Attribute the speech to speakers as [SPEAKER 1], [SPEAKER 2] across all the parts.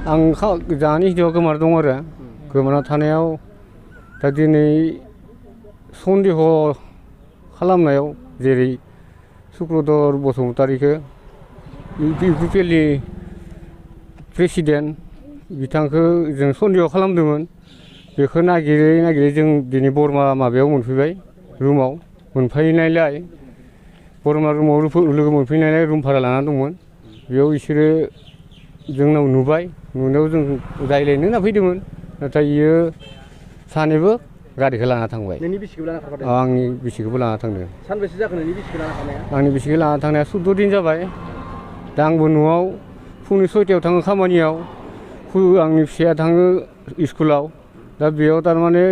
[SPEAKER 1] आं जाहानि हिनजावा गोमाना दं आरो गोमाना थानायाव दा दिनै सन्देह खालामनायाव जेरै सुक्रधर बसुमतारीखौ इउपिपिएलनि प्रेसिडेन्ट बिथांखौ जों सन्देह खालामदोंमोन बेखौ नागिरै नागिरै जों दिनै बरमा माबायाव मोनफैबाय रुमाव मोनफैनायलाय बरमा रुमाव लोगो मोनफैनायलाय रुम भारा लाना दंमोन बेयाव बिसोरो जोंनाव नुबाय नुनायाव जों रायज्लायनो होनना फैदोंमोन नाथाय इयो सानैबो गारिखौ लाना थांबाय।
[SPEAKER 2] नोंनि बिसिखौबो लाना थांफादों?
[SPEAKER 1] आंनि बिसिखौबो लाना थांदों।
[SPEAKER 2] सानबेसे जाखो नोंनि बिसिखौ लाना थांनाया?
[SPEAKER 1] आंनि बिसिखौ लाना थांनाया 14 दिन जाबाय। दा आंबो न'आव फुंनि 6टायाव थाङो खामानियाव आंनि फिसाया थाङो स्कुलाव दा बेयाव थारमाने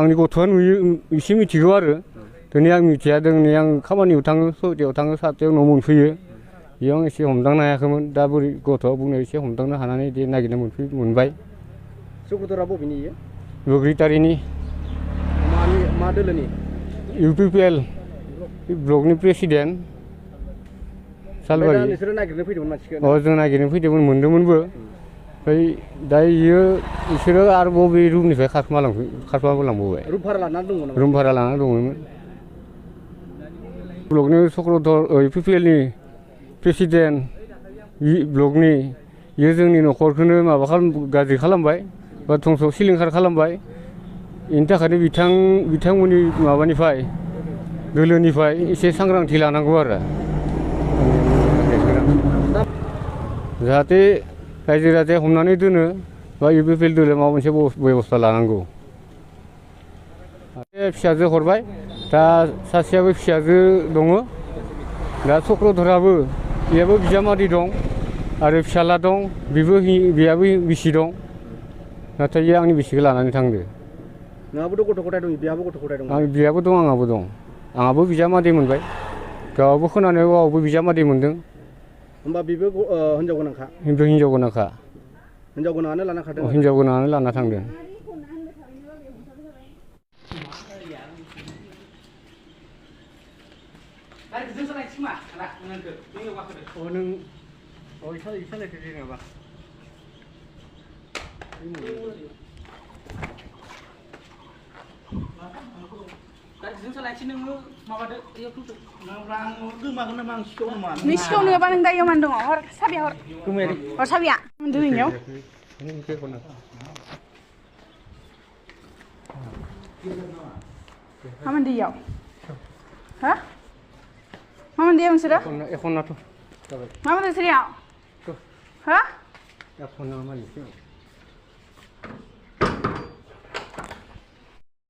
[SPEAKER 1] आंनि गथ'आ नुयो एसे मिथिगौ आरो दिनै आं मिथिया दिनै आं खामानियाव थाङो 6टायाव थाङो 7टायाव न' मोनफैयो बेयाव आं एसे हमदांनो हायाखैमोन दा बोरै गथ'आ बुंनाय एसे हमदांनो हानानै दे नागिरना मोनबाय।
[SPEAKER 2] सुक्रधरा बबेनि इयो?
[SPEAKER 1] बगैतारिनि।
[SPEAKER 2] मा दोलोनि?
[SPEAKER 1] इउपिपिएल ब्लकनि प्रेसिडेन्ट सालबारि।
[SPEAKER 2] नोंसोरो नागिरनो फैदोंमोन मानसिखौ?
[SPEAKER 1] जों नागिरनो फैदोंमोन मोनदोंमोनबो ओमफ्राय दा बिसोरो आरो बबे रुमनिफ्राय खारखोमाबोलांबावबाय।
[SPEAKER 2] रुम भारा लानानै दंमोन नामा?
[SPEAKER 1] रुम भारा लानानै दंमोन। ब्लकनि सुक्रधर इउपिपिएलनि प्रेसिडेन्ट ब्लकनि बियो जोंनि न'खरखौनो गाज्रि खालामबाय बा धंस' सिलिंखार खालामबाय बेनि थाखायनो बिथांमोननि माबानिफ्राय दोलोनिफ्राय एसे सांग्रांथि लानांगौ आरो जाहाथे रायजो राजाया हमनानै दोनो बा इउपिपिएल दोलो माबा मोनसे बेबस्था लानांगौ। फिसाजो हरबाय दा सासेयाबो फिसाजो दङ दा चक्रधराबो बेयाबो बिजामादै दं आरो फिसाला दं बेयाबो बिसि दं नाथाय आंनि बिसिखौ लानानै थांदो।
[SPEAKER 2] नोंहाबोथ' गथ' गथाय दं बिहाबो गथ' गथाय दं?
[SPEAKER 1] बिहाबो दं आंहाबो दं। आंहाबो बिजामादै मोनबाय गावहाबो खोनानायाव गावहाबो बिजामादै मोनदों।
[SPEAKER 2] होमबा बेबो हिनजाव गोनांखा?
[SPEAKER 1] हिनजाव गोनांखा।
[SPEAKER 2] हिनजाव गोनाङानो लाना खारदों?
[SPEAKER 1] हिनजाव गोनाङानो लाना थांदों।
[SPEAKER 3] Miskau nggak paling gaya mandong or sabiah or sabiah mendulinya. Mana dia? Hah? Mana dia maksudnya?
[SPEAKER 1] Ekon itu.
[SPEAKER 3] Mana dia serius? Hah?
[SPEAKER 1] Ekon nama dia.